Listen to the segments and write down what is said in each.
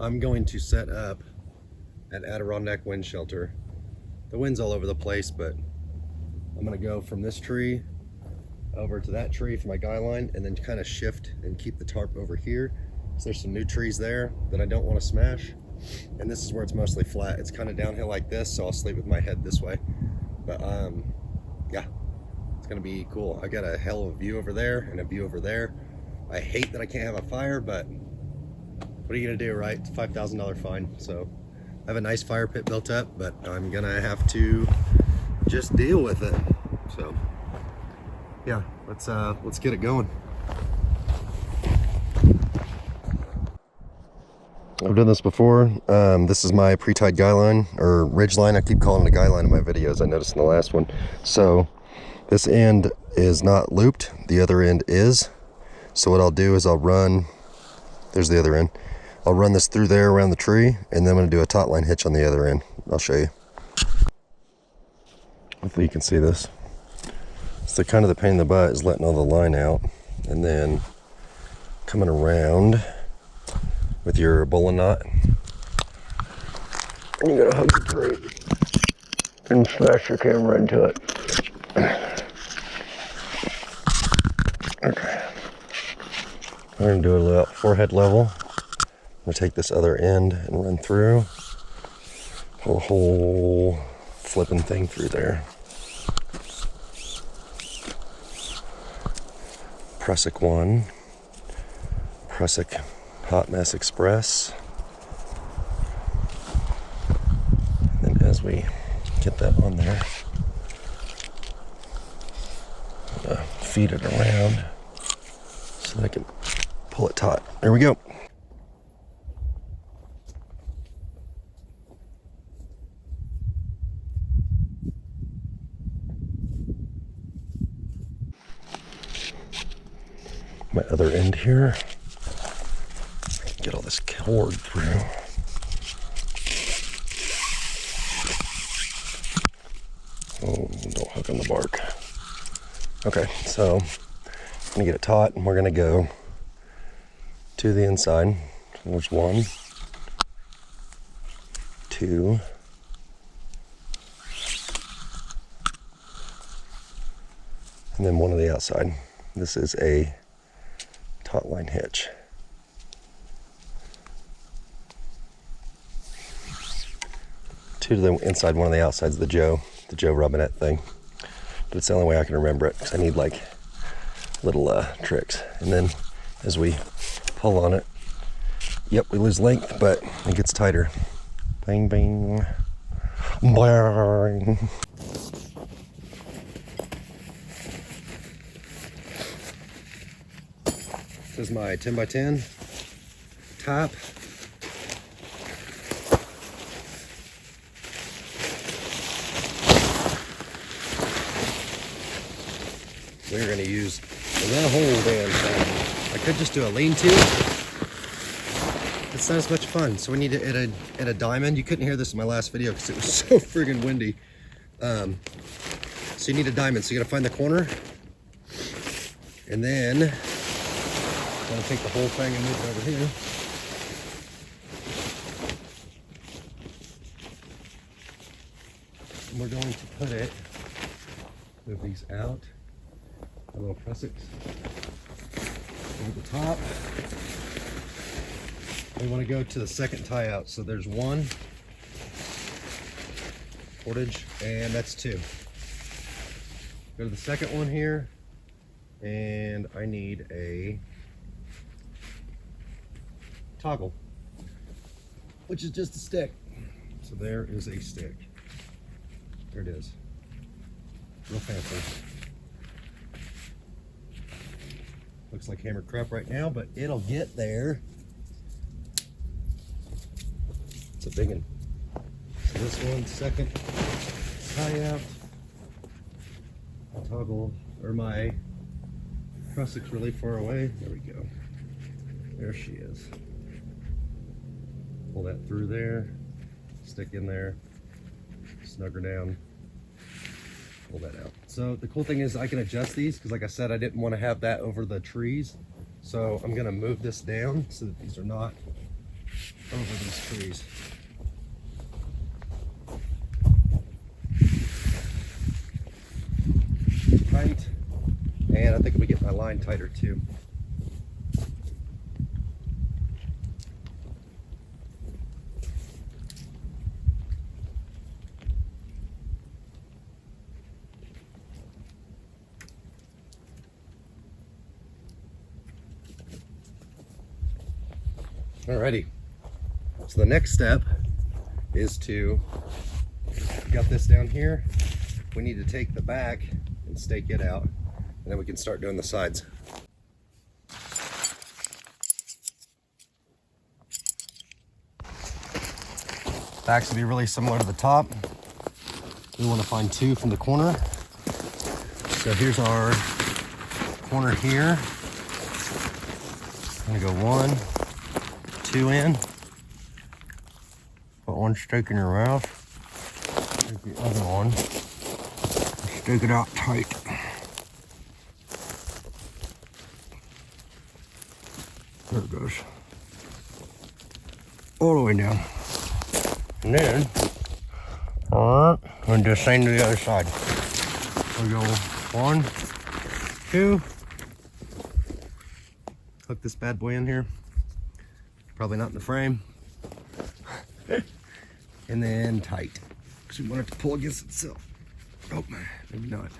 I'm going to set up at Adirondack wind shelter. The wind's all over the place, but I'm gonna go from this tree over to that tree for my guy line, and then kind of shift and keep the tarp over here. So there's some new trees there that I don't want to smash. And this is where it's mostly flat. It's kind of downhill like this, so I'll sleep with my head this way. But yeah, it's gonna be cool. I got a hell of a view over there and a view over there. I hate that I can't have a fire, but what are you gonna do, right? It's a $5,000 fine. So I have a nice fire pit built up, but I'm gonna have to just deal with it. So yeah, let's get it going. I've done this before. This is my pre-tied guy line, or ridge line. I keep calling it a guy line in my videos, I noticed in the last one. So this end is not looped, the other end is. So what I'll do is I'll run, there's the other end. I'll run this through there around the tree, and then I'm gonna do a taut line hitch on the other end. I'll show you. Hopefully you can see this. So kind of the pain in the butt is letting all the line out, and then coming around with your bowline knot. And you gotta hug the tree and smash your camera into it. Okay. I'm gonna do it about forehead level. I'm gonna take this other end and run through. Pull a whole flipping thing through there. Prusik 1, Prusik Hot Mess Express. And as we get that on there, I'm gonna feed it around so that I can pull it taut. There we go. My other end here. Get all this cord through. Oh, don't hook on the bark. Okay, so I'm gonna get it taut, and we're gonna go to the inside. So there's 1, 2, and then 1 on the outside. This is a taut line hitch. Two to the inside, 1 on the outside is the Joe Robinette thing. But it's the only way I can remember it, because I need like little tricks. And then as we pull on it, yep, we lose length, but it gets tighter. Bang, bang, bang. This is my 10x10 top. We're going to use the whole damn thing. I could just do a lean-to. It's not as much fun. So we need to at a diamond. You couldn't hear this in my last video because it was so friggin' windy. So you need a diamond. So you got to find the corner, and then I'm going to take the whole thing and move it over here. And we're going to put it, move these out. A little Prusiks over the top. We want to go to the second tie out. So there's 1 cordage, and that's 2. Go to the second one here, and I need a toggle, which is just a stick. So there is a stick. There it is. Real fancy. Looks like hammered crap right now, but it'll get there. It's a big one. So this one, second tie out. I'll toggle, or my Prusik's really far away. There we go. There she is. Pull that through there, stick in there, snug her down, pull that out. So the cool thing is I can adjust these, because like I said, I didn't want to have that over the trees. So I'm going to move this down so that these are not over these trees. Tight, and I think I'm gonna get my line tighter too. Alrighty, so the next step is to, got this down here, we need to take the back and stake it out, and then we can start doing the sides. Back's gonna be really similar to the top. We want to find 2 from the corner. So here's our corner here. I'm gonna go 1, 2 in. Put 1 stake in your mouth. Take the other one. Stake it out tight. There it goes. All the way down. And then, and do the same to the other side. We go 1, 2. Hook this bad boy in here. Probably not in the frame. And then tight, because we want it to pull against itself. Oh, maybe not.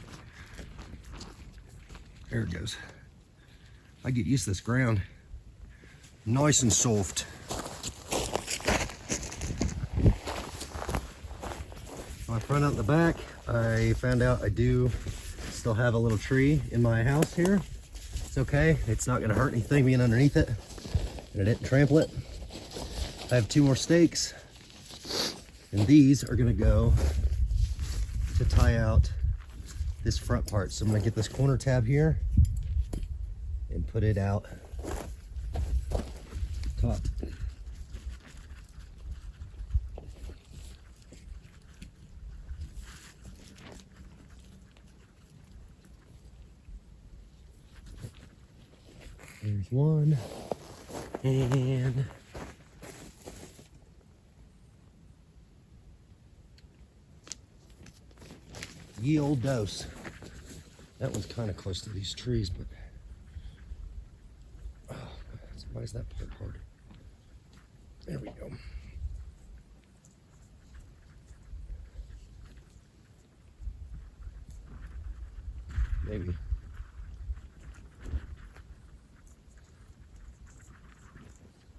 There it goes. I get used to this ground. Nice and soft. My front out and the back, I found out I do still have a little tree in my house here. It's okay, it's not gonna hurt anything being underneath it, and I didn't trample it. I have 2 more stakes, and these are gonna go to tie out this front part. So I'm gonna get this corner tab here and put it out top. There's 1, and ye old dose. That one's kind of close to these trees, but oh, why is that part hard? There we go. Maybe.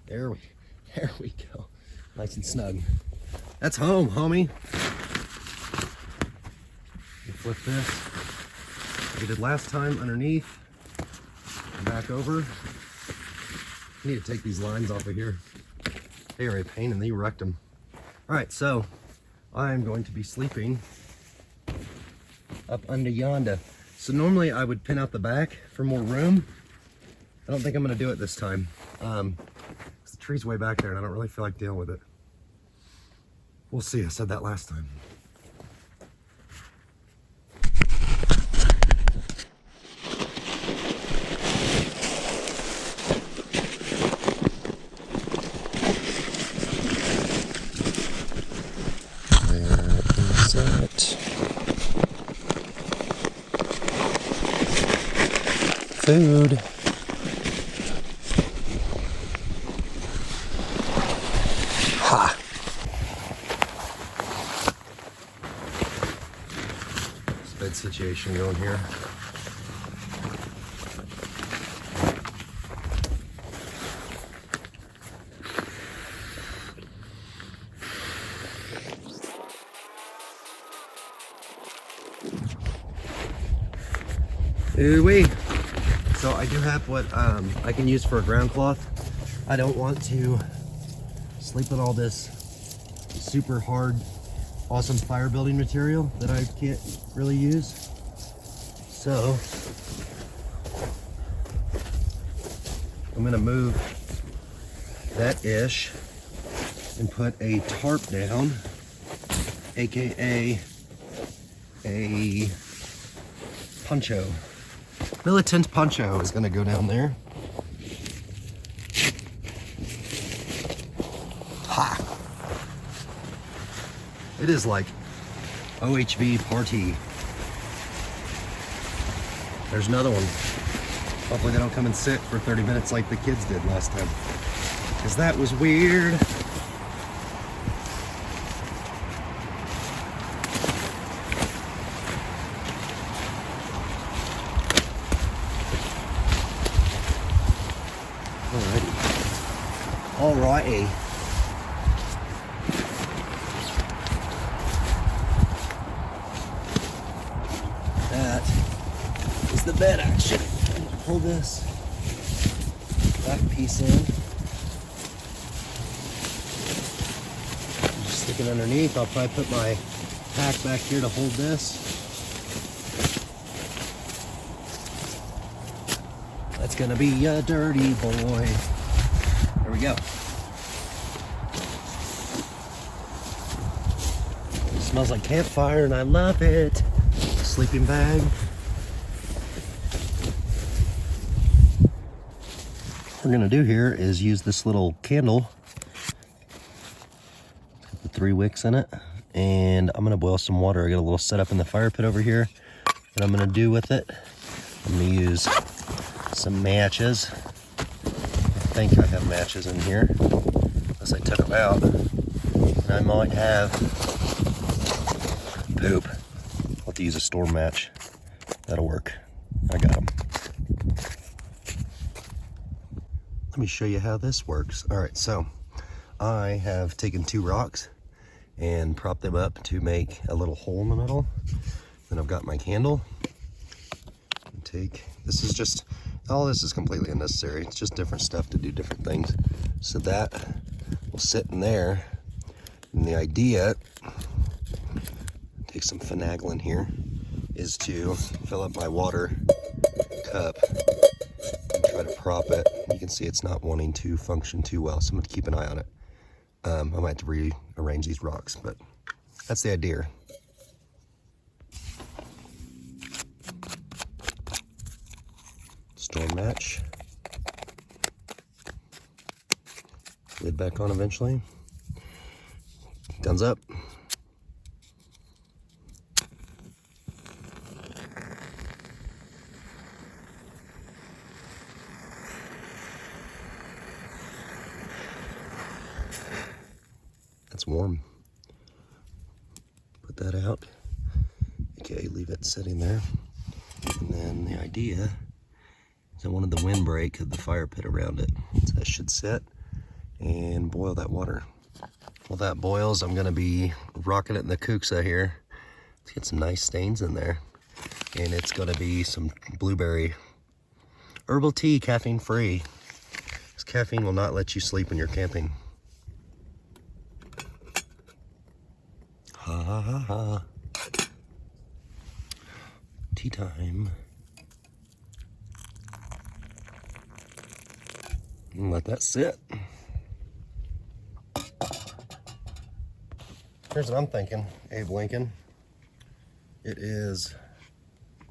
There we go. Nice and snug. That's home, homie. Flip this, like we did last time, underneath, and back over. I need to take these lines off of here. They are a pain and they wrecked them. All right, so I'm going to be sleeping up under yonder. So normally I would pin out the back for more room. I don't think I'm gonna do it this time. The tree's way back there and I don't really feel like dealing with it. We'll see, I said that last time. Food. Ha. This bed situation going here. Ooh-wee. So I do have what I can use for a ground cloth. I don't want to sleep with all this super hard, awesome fire building material that I can't really use. So I'm gonna move that ish and put a tarp down, AKA a poncho. Militant poncho is gonna go down there. It is like OHV party. There's another one. Hopefully they don't come and sit for 30 minutes like the kids did last time, because that was weird. Alrighty. That is the bed action. Pull this back piece in. Just stick it underneath. I'll probably put my pack back here to hold this. That's gonna be a dirty boy. There we go. It smells like campfire and I love it. Sleeping bag. What we're gonna do here is use this little candle. It's got the 3 wicks in it. And I'm gonna boil some water. I got a little setup in the fire pit over here. What I'm gonna do with it, I'm gonna use some matches. I think I have matches in here, unless I took them out. And I might have poop. I'll have to use a storm match. That'll work. I got them. Let me show you how this works. All right, so I have taken 2 rocks and propped them up to make a little hole in the middle. Then I've got my candle. This is just, all this is completely unnecessary. It's just different stuff to do different things. So that will sit in there. And the idea, take some finagling here, is to fill up my water cup and try to prop it. You can see it's not wanting to function too well, so I'm gonna keep an eye on it. I might have to rearrange these rocks, but that's the idea. Storm match. Lid back on eventually. Guns up. That's warm. Put that out. Okay, leave it sitting there. And then the idea, I wanted the windbreak of the fire pit around it. So that should sit and boil that water. While that boils, I'm gonna be rocking it in the kuksa here. Let's get some nice stains in there. And it's gonna be some blueberry herbal tea, caffeine free. Because caffeine will not let you sleep when you're camping. Ha ha ha ha. Tea time. And let that sit. Here's what I'm thinking, Abe Lincoln. It is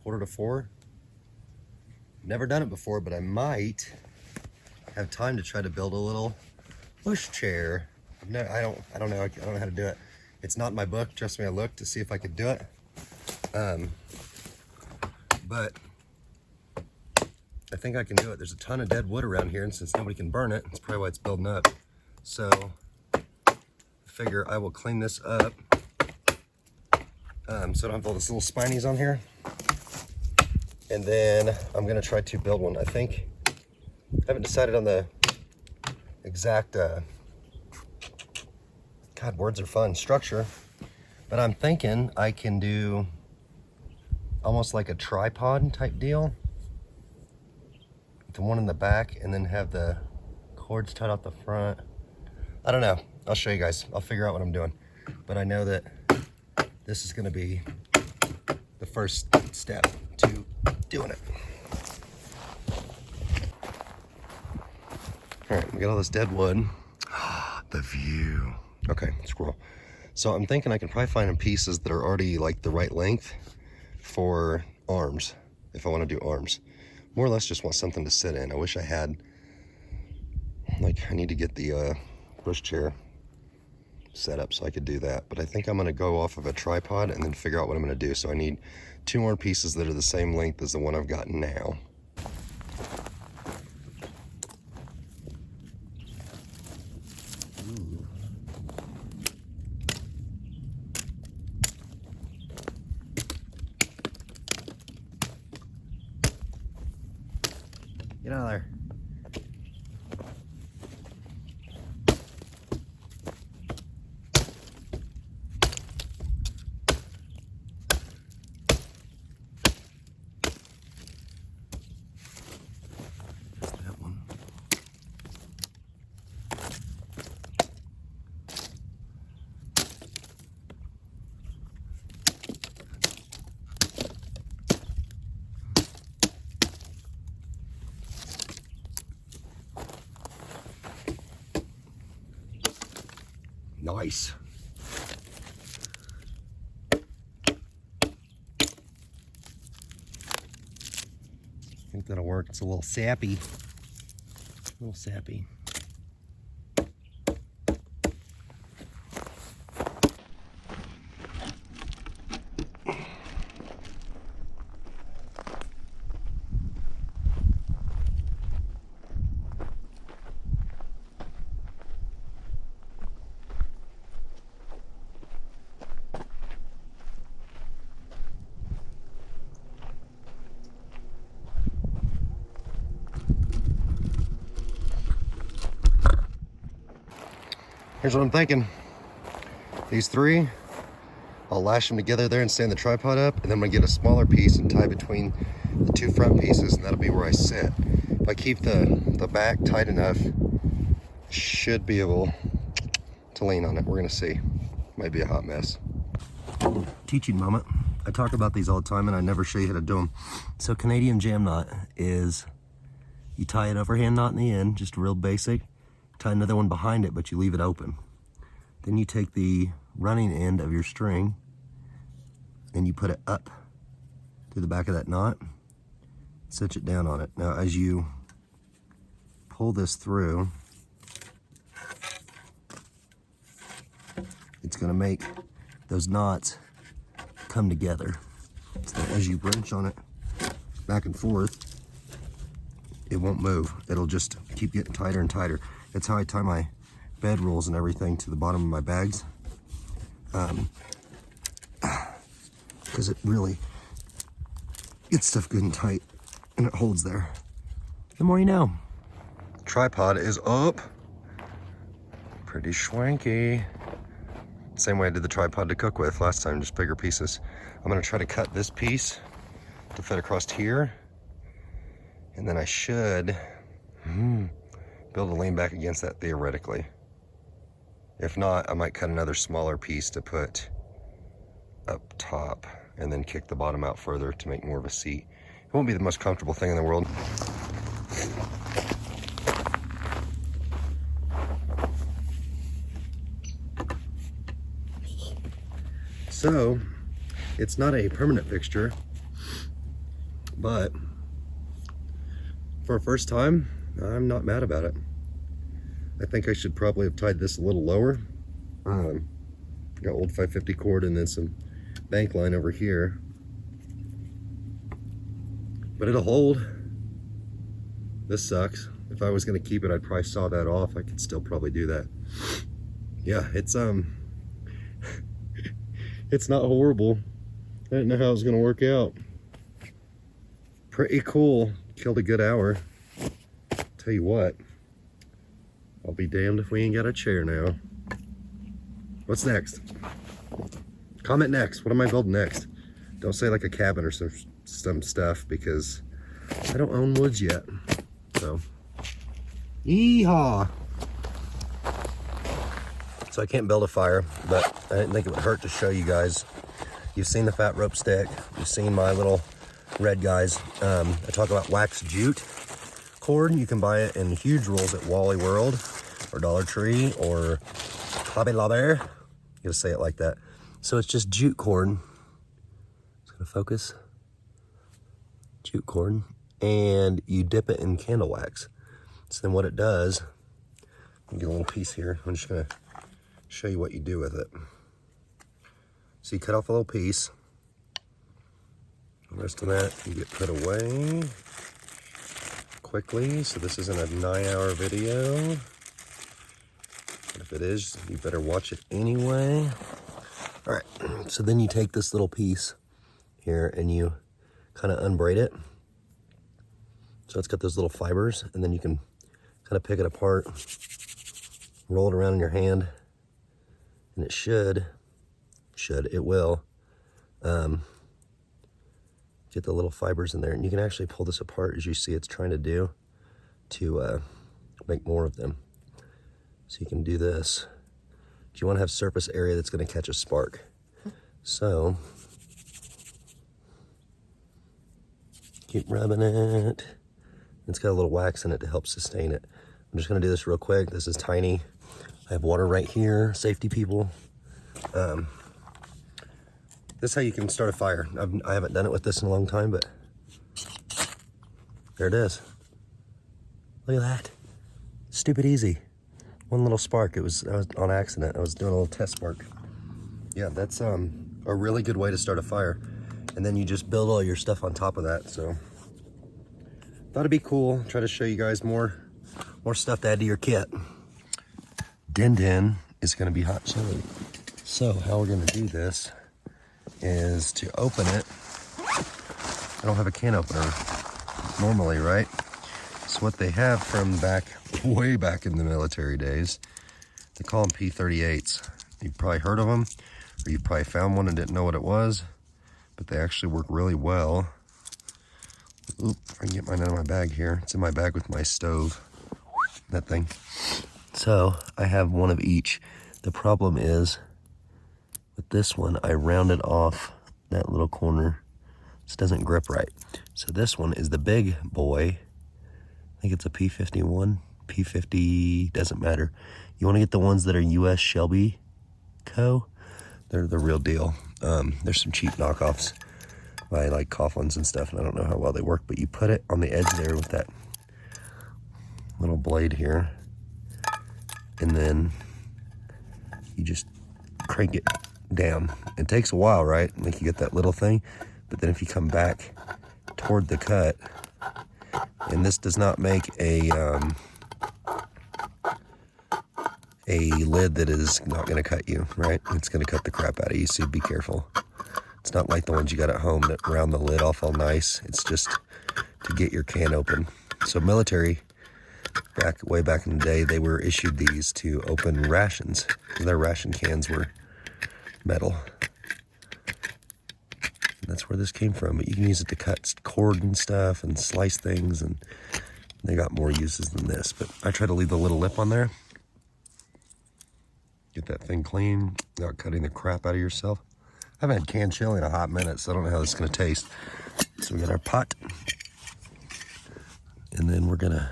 3:45. Never done it before, but I might have time to try to build a little bush chair. I don't know. I don't know how to do it. It's not in my book. Trust me, I looked to see if I could do it. But I think I can do it. There's a ton of dead wood around here, and since nobody can burn it, that's probably why it's building up. So I figure I will clean this up so I don't have all this little spinies on here. And then I'm gonna try to build one. I think, I haven't decided on the exact, God, words are fun, structure. But I'm thinking I can do almost like a tripod type deal. The one in the back, and then have the cords tied out the front. I don't know. I'll show you guys. I'll figure out what I'm doing. But I know that this is going to be the first step to doing it. All right, we got all this dead wood. The view. Okay, squirrel. So I'm thinking I can probably find some pieces that are already like the right length for arms, if I want to do arms. More or less just want something to sit in. I wish I had, like, I need to get the bush chair setup so I could do that. But I think I'm gonna go off of a tripod and then figure out what I'm gonna do. So I need 2 more pieces that are the same length as the one I've got now. Get out of there. That one. Nice. I think that'll work. It's a little sappy. A little sappy. Here's what I'm thinking. These 3, I'll lash them together there and stand the tripod up, and then I'm gonna get a smaller piece and tie between the 2 front pieces, and that'll be where I sit. If I keep the back tight enough, should be able to lean on it. We're gonna see. Might be a hot mess. Teaching moment. I talk about these all the time and I never show you how to do them. So Canadian jam knot is, you tie an overhand knot in the end, just real basic. Tie another one behind it, but you leave it open. Then you take the running end of your string and you put it up to the back of that knot, cinch it down on it. Now as you pull this through, it's gonna make those knots come together. So as you wrench on it back and forth, it won't move. It'll just keep getting tighter and tighter. That's how I tie my bed rolls and everything to the bottom of my bags. Because it really gets stuff good and tight and it holds there. The more you know. Tripod is up. Pretty schwanky. Same way I did the tripod to cook with last time, just bigger pieces. I'm gonna try to cut this piece to fit across here. And then I should be able to lean back against that theoretically. If not, I might cut another smaller piece to put up top and then kick the bottom out further to make more of a seat. It won't be the most comfortable thing in the world. So, it's not a permanent fixture, but for a first time, I'm not mad about it. I think I should probably have tied this a little lower. Got old 550 cord and then some bank line over here. But it'll hold. This sucks. If I was gonna keep it, I'd probably saw that off. I could still probably do that. Yeah, it's it's not horrible. I didn't know how it was gonna work out. Pretty cool. Killed a good hour. Tell you what, I'll be damned if we ain't got a chair now. What's next? Comment next. What am I building next? Don't say like a cabin or some stuff because I don't own woods yet. So, yeehaw! So I can't build a fire, but I didn't think it would hurt to show you guys. You've seen the fat rope stick. You've seen my little red guys. I talk about wax jute cord. You can buy it in huge rolls at Wally World or Dollar Tree or Hobby Lobby. You gotta say it like that. So it's just jute cord. It's gonna focus. Jute cord. And you dip it in candle wax. So then what it does, get a little piece here. I'm just gonna show you what you do with it. So you cut off a little piece. The rest of that you get put away quickly. So this isn't a 9-hour video. But if it is, you better watch it anyway. All right, so then you take this little piece here and you kind of unbraid it. So it's got those little fibers, and then you can kind of pick it apart, roll it around in your hand, and it will get the little fibers in there. And you can actually pull this apart, as you see it's trying to do, to make more of them. So you can do this. You want to have surface area that's going to catch a spark. So keep rubbing it. It's got a little wax in it to help sustain it. I'm just going to do this real quick. This is tiny. I have water right here. Safety people. This is how you can start a fire. I haven't done it with this in a long time, but there it is. Look at that. Stupid easy. One little spark. I was on accident. I was doing a little test spark. Yeah, that's a really good way to start a fire. And then you just build all your stuff on top of that. So thought it'd be cool. Try to show you guys more stuff to add to your kit. Din Din is going to be hot chili. So how we're going to do this is to open it. I don't have a can opener normally, right? So what they have from way back in the military days, they call them P38s. You've probably heard of them, or you probably found one and didn't know what it was, but they actually work really well. Oop, I can get mine out of my bag here. It's in my bag with my stove, that thing. So I have one of each. The problem is, with this one, I rounded off that little corner. This doesn't grip right. So this one is the big boy. I think it's a P51, P50, doesn't matter. You want to get the ones that are US Shelby Co. They're the real deal. There's some cheap knockoffs by like Coughlin's and stuff, and I don't know how well they work, but you put it on the edge there with that little blade here, and then you just crank it down. It takes a while, right? Like you get that little thing, but then if you come back toward the cut, and this does not make a lid that is not going to cut you, right? It's going to cut the crap out of you, so be careful. It's not like the ones you got at home that round the lid off all nice. It's just to get your can open. So military, way back in the day, they were issued these to open rations. Their ration cans were metal. And that's where this came from. But you can use it to cut cord and stuff and slice things, and they got more uses than this. But I try to leave the little lip on there. Get that thing clean without cutting the crap out of yourself. I haven't had canned chili in a hot minute, so I don't know how this is going to taste. So we got our pot. And then we're going to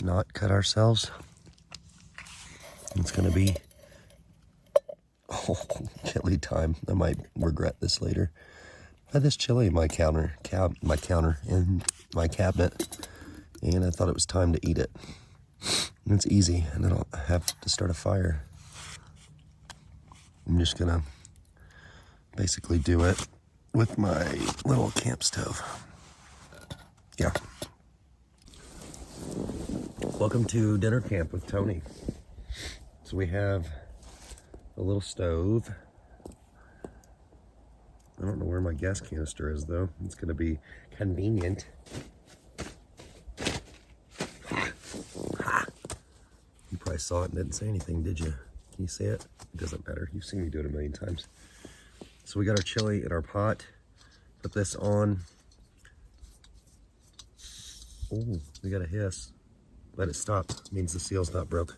not cut ourselves. It's going to be chili time. I might regret this later. I had this chili in my cabinet, in my cabinet, and I thought it was time to eat it. And it's easy, and I don't have to start a fire. I'm just going to basically do it with my little camp stove. Yeah. Welcome to dinner camp with Tony. So we have a little stove. I don't know where my gas canister is though. It's going to be convenient. You probably saw it and didn't say anything, did you? Can you see it? It doesn't matter. You've seen me do it a million times. So we got our chili in our pot. Put this on. Oh, we got a hiss. Let it stop. It means the seal's not broke.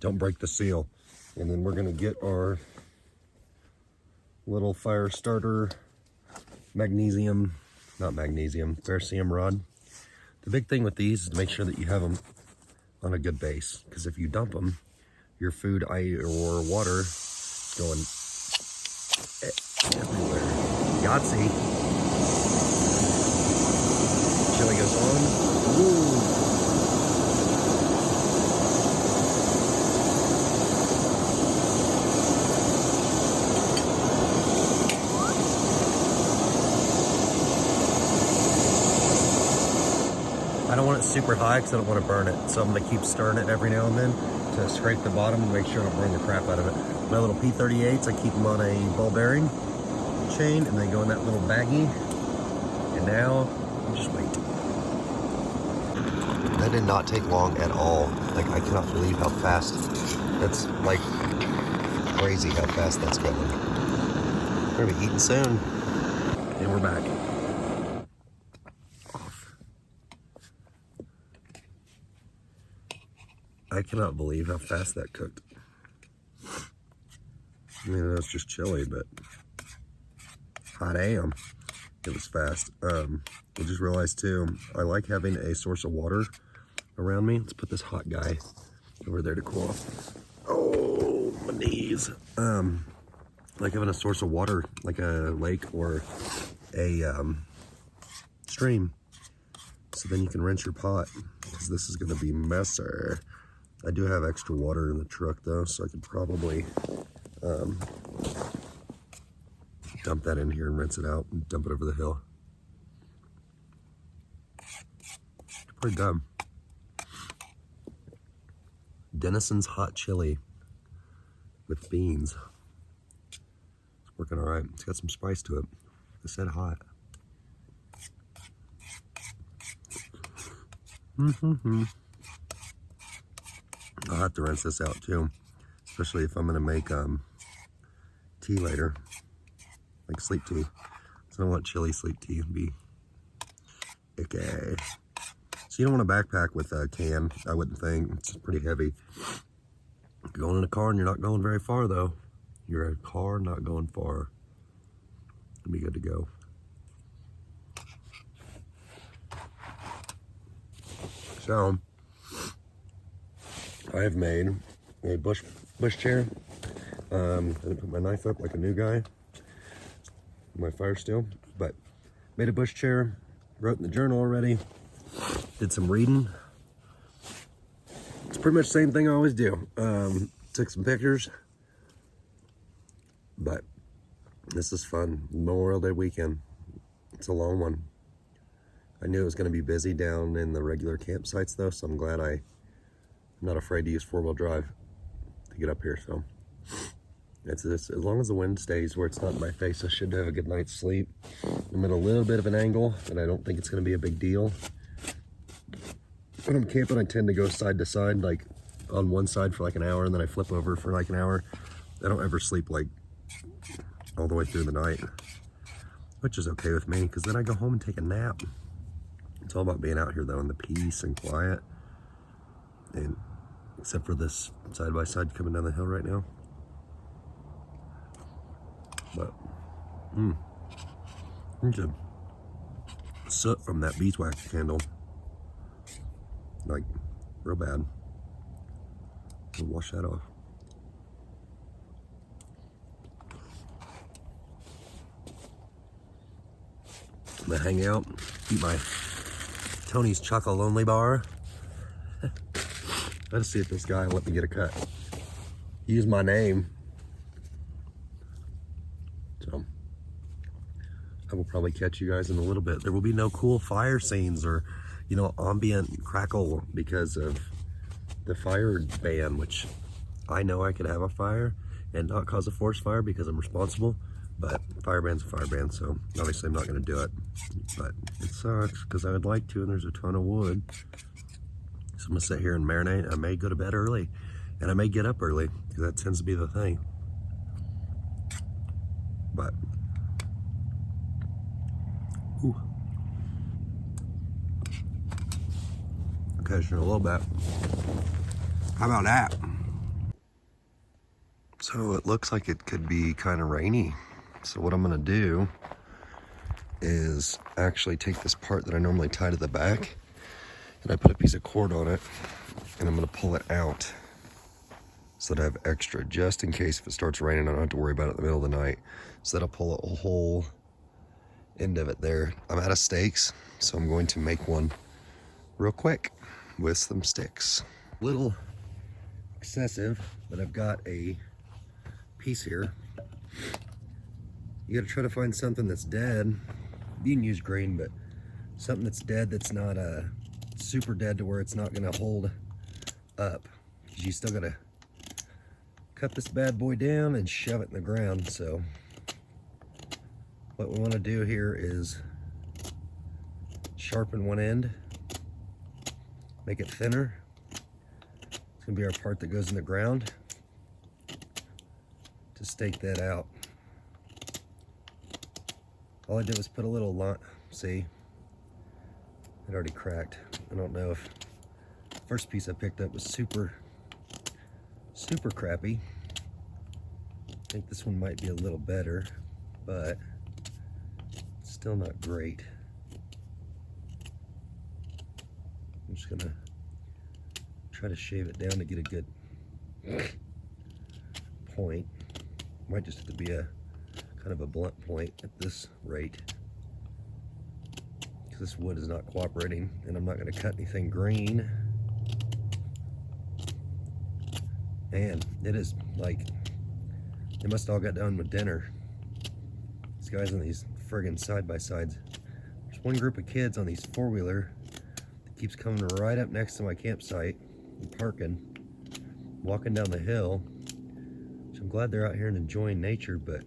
Don't break the seal. And then we're gonna get our little fire starter ferrocerium rod. The big thing with these is to make sure that you have them on a good base, because if you dump them, your food or water going everywhere. Yahtzee. Chili goes on. Ooh. not super high because I don't want to burn it. So I'm gonna keep stirring it every now and then to scrape the bottom and make sure I don't burn the crap out of it. My little P38s, I keep them on a ball bearing chain and they go in that little baggie. And now, just wait. That did not take long at all. Like, I cannot believe how fast. That's like crazy how fast that's going. We're gonna be eating soon. And we're back. Off. I cannot believe how fast that cooked. I mean, it's just chili, but hot damn. It was fast. I just realized too, I like having a source of water around me. Let's put this hot guy over there to cool off. Oh, my knees. Like having a source of water, like a lake or a stream. So then you can rinse your pot, because this is gonna be messy. I do have extra water in the truck though, so I could probably dump that in here and rinse it out and dump it over the hill. Pretty dumb. Denison's hot chili with beans. It's working all right. It's got some spice to it. I said hot. I'll have to rinse this out too, especially if I'm gonna make tea later, like sleep tea. So I don't want chili sleep tea. It'd be icky. So you don't want to backpack with a can, I wouldn't think. It's pretty heavy. Going in a car and you're not going very far though. You're a car not going far. It'll be good to go. So I have made a bush chair. I didn't put my knife up like a new guy. My fire still, but made a bush chair. Wrote in the journal already. Did some reading. It's pretty much the same thing I always do. Took some pictures, but this is fun. Memorial Day weekend. It's a long one. I knew it was going to be busy down in the regular campsites though, so I'm glad I'm not afraid to use 4-wheel drive to get up here. So it's this, as long as the wind stays where it's not in my face, I should have a good night's sleep. I'm at a little bit of an angle, and I don't think it's going to be a big deal. When I'm camping, I tend to go side to side, like on one side for like an hour, and then I flip over for like an hour. I don't ever sleep like all the way through the night, which is okay with me, because then I go home and take a nap. It's all about being out here though, in the peace and quiet, and except for this side by side coming down the hill right now. But there's a soot from that beeswax candle, like real bad. I'll wash that off. I'm gonna hang out, eat my Tony's Chocolate Lonely Bar. Let's see if this guy will let me get a cut. Use my name. So I will probably catch you guys in a little bit. There will be no cool fire scenes or, you know, ambient crackle because of the fire ban, which I know I could have a fire and not cause a forest fire because I'm responsible, but fire ban's a fire ban, so obviously I'm not gonna do it. But it sucks because I would like to, and there's a ton of wood. So I'm gonna sit here and marinate. I may go to bed early, and I may get up early, because that tends to be the thing. But, ooh. Okay, so a little bit. How about that? So it looks like it could be kind of rainy. So what I'm gonna do is actually take this part that I normally tie to the back, and I put a piece of cord on it, and I'm gonna pull it out so that I have extra, just in case if it starts raining, I don't have to worry about it in the middle of the night. So that I'll pull a whole end of it there. I'm out of stakes, so I'm going to make one real quick with some sticks. Little excessive, but I've got a piece here. You gotta try to find something that's dead. You can use green, but something that's dead, that's not super dead to where it's not gonna hold up, because you still gotta cut this bad boy down and shove it in the ground. So what we want to do here is sharpen one end, make it thinner. It's gonna be our part that goes in the ground. To stake that out, all I did was put a little line. See, it already cracked. I don't know if the first piece I picked up was super crappy. I think this one might be a little better, but it's still not great. I'm just gonna try to shave it down to get a good point. Might just have to be a kind of a blunt point at this rate, because this wood is not cooperating, and I'm not going to cut anything green. And it is like they must have all got done with dinner. These guys on these friggin' side-by-sides. There's one group of kids on these four-wheeler that keeps coming right up next to my campsite and parking, walking down the hill. I'm glad they're out here and enjoying nature, but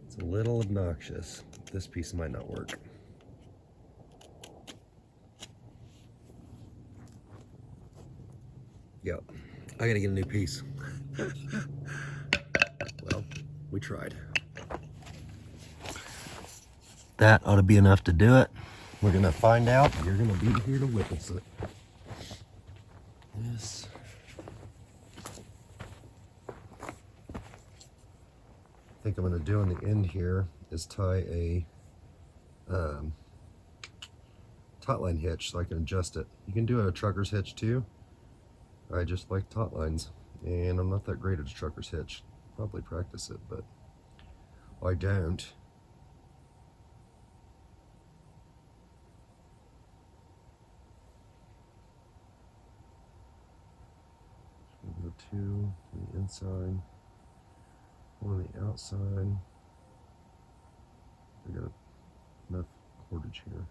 it's a little obnoxious. This piece might not work. Yep, I gotta get a new piece. Well, we tried. That ought to be enough to do it. We're gonna find out. You're gonna be here to witness it. This. I think I'm going to do on the end here is tie a taut line hitch so I can adjust it. You can do a trucker's hitch too. I just like taut lines, and I'm not that great at a trucker's hitch. Probably practice it, but I don't. So go two to the inside. On the outside, I got enough cordage here.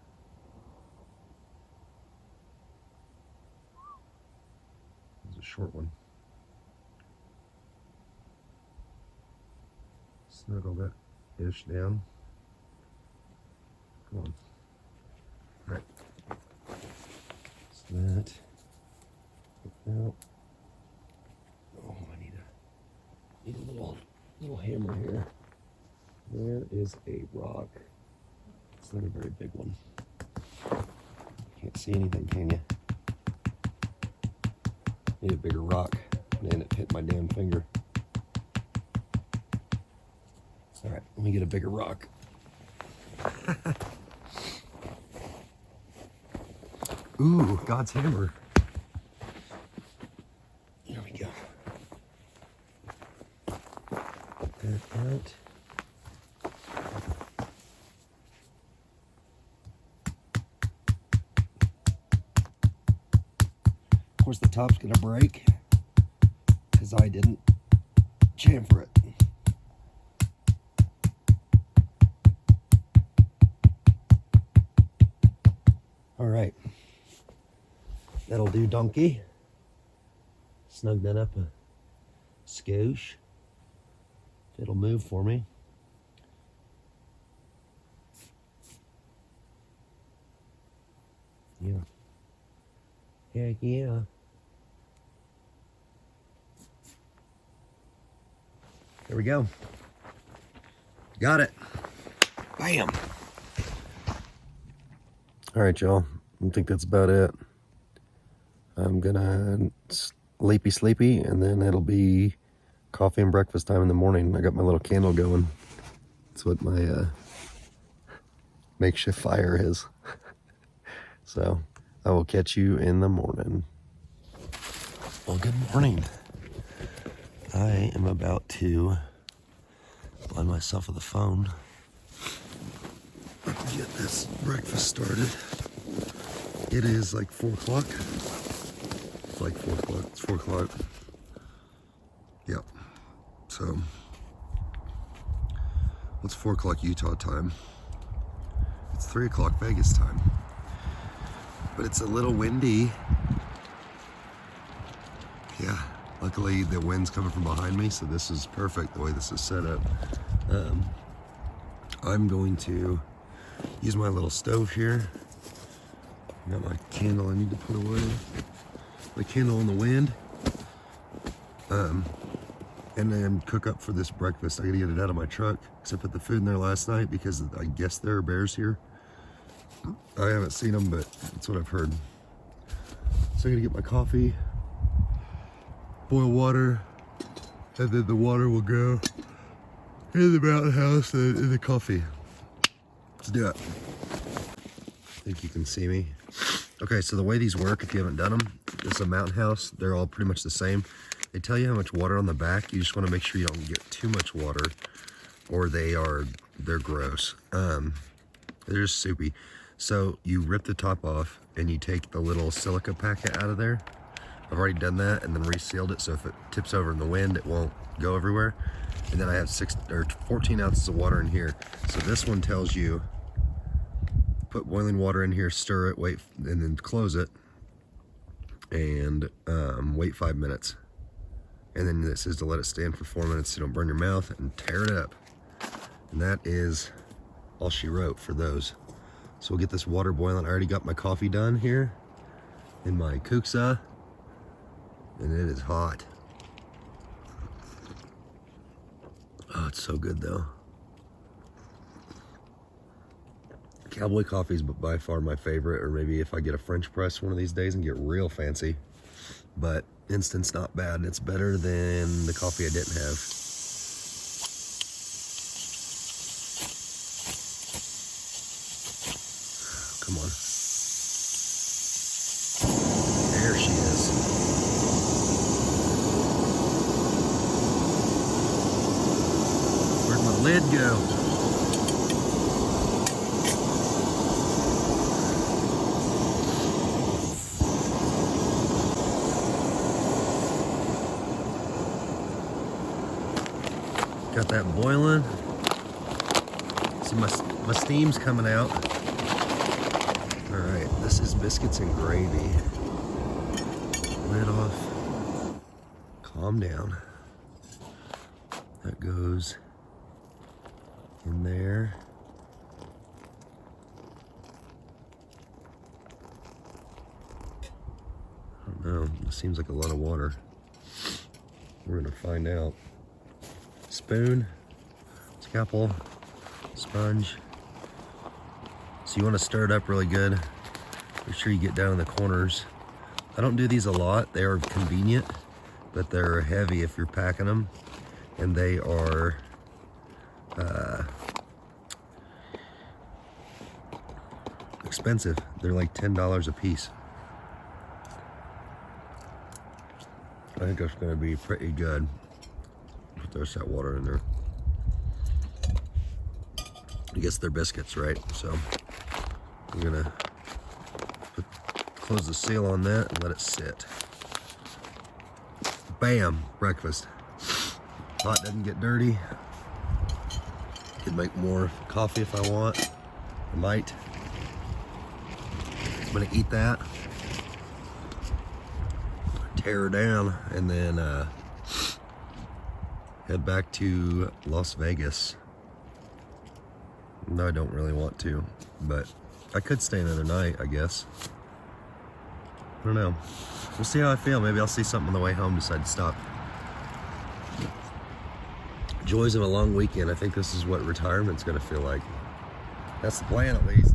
It's a short one. Snuggle that ish down. Come on. All right. So that. Out. Oh, I need a little hammer here. There is a rock. It's not a very big one. Can't see anything, can you? Need a bigger rock. Man, it hit my damn finger. All right, let me get a bigger rock. Ooh, God's hammer. There we go. Out. Of course, the top's gonna break because I didn't chamfer it. All right, that'll do, donkey. Snug that up a skosh. It'll move for me. Yeah. Heck yeah. There we go. Got it. Bam. All right, y'all. I think that's about it. I'm gonna sleepy, and then it'll be coffee and breakfast time in the morning. I got my little candle going. That's what my makeshift fire is. So I will catch you in the morning. Well, good morning. I am about to blind myself with the phone. Get this breakfast started. It is like 4 o'clock. It's like 4 o'clock. It's 4 o'clock. Yep. So, what's 4 o'clock Utah time? It's 3 o'clock Vegas time. but it's a little windy. Yeah, luckily the wind's coming from behind me, so this is perfect the way this is set up. I'm going to use my little stove here. Got my candle I need to put away. My candle in the wind. And then cook up for this breakfast. I gotta get it out of my truck, because I put the food in there last night because I guess there are bears here. I haven't seen them, but that's what I've heard. So I'm gonna get my coffee, boil water, and then the water will go in the mountain house and in the coffee. Let's do it. I think you can see me. Okay, so the way these work, if you haven't done them, this is a mountain house. They're all pretty much the same. They tell you how much water on the back. You just want to make sure you don't get too much water, or they're gross. They're just soupy. So you rip the top off and you take the little silica packet out of there. I've already done that and then resealed it, so if it tips over in the wind, it won't go everywhere. And then I have 14 ounces of water in here. So this one tells you, put boiling water in here, stir it, wait, and then close it, and wait 5 minutes. And then this is to let it stand for 4 minutes so you don't burn your mouth, and tear it up. And that is all she wrote for those. So we'll get this water boiling. I already got my coffee done here in my kuksa, and it is hot. Oh, it's so good though. Cowboy coffee is by far my favorite, or maybe if I get a French press one of these days and get real fancy. But instant's not bad. It's better than the coffee I didn't have. Come on. There she is. Where'd my lid go? Got that boiling. See, my steam's coming out. All right, this is Biscuits and Gravy. Lid off. Calm down. That goes in there. I don't know, it seems like a lot of water. We're gonna find out. Spoon, scalpel, sponge. So you want to stir it up really good. Make sure you get down in the corners. I don't do these a lot. They are convenient, but they're heavy if you're packing them, and they are expensive. They're like $10 a piece. I think that's going to be pretty good. There's that water in there. I guess they're biscuits, right? So we're gonna close the seal on that and let it sit. Bam, breakfast. Pot doesn't get dirty. Could make more coffee if I want. I might. I'm gonna eat that, tear her down, and then head back to Las Vegas. No, I don't really want to, but I could stay another night, I guess. I don't know. We'll see how I feel. Maybe I'll see something on the way home, decide to stop. Joys of a long weekend. I think this is what retirement's gonna feel like. That's the plan, at least.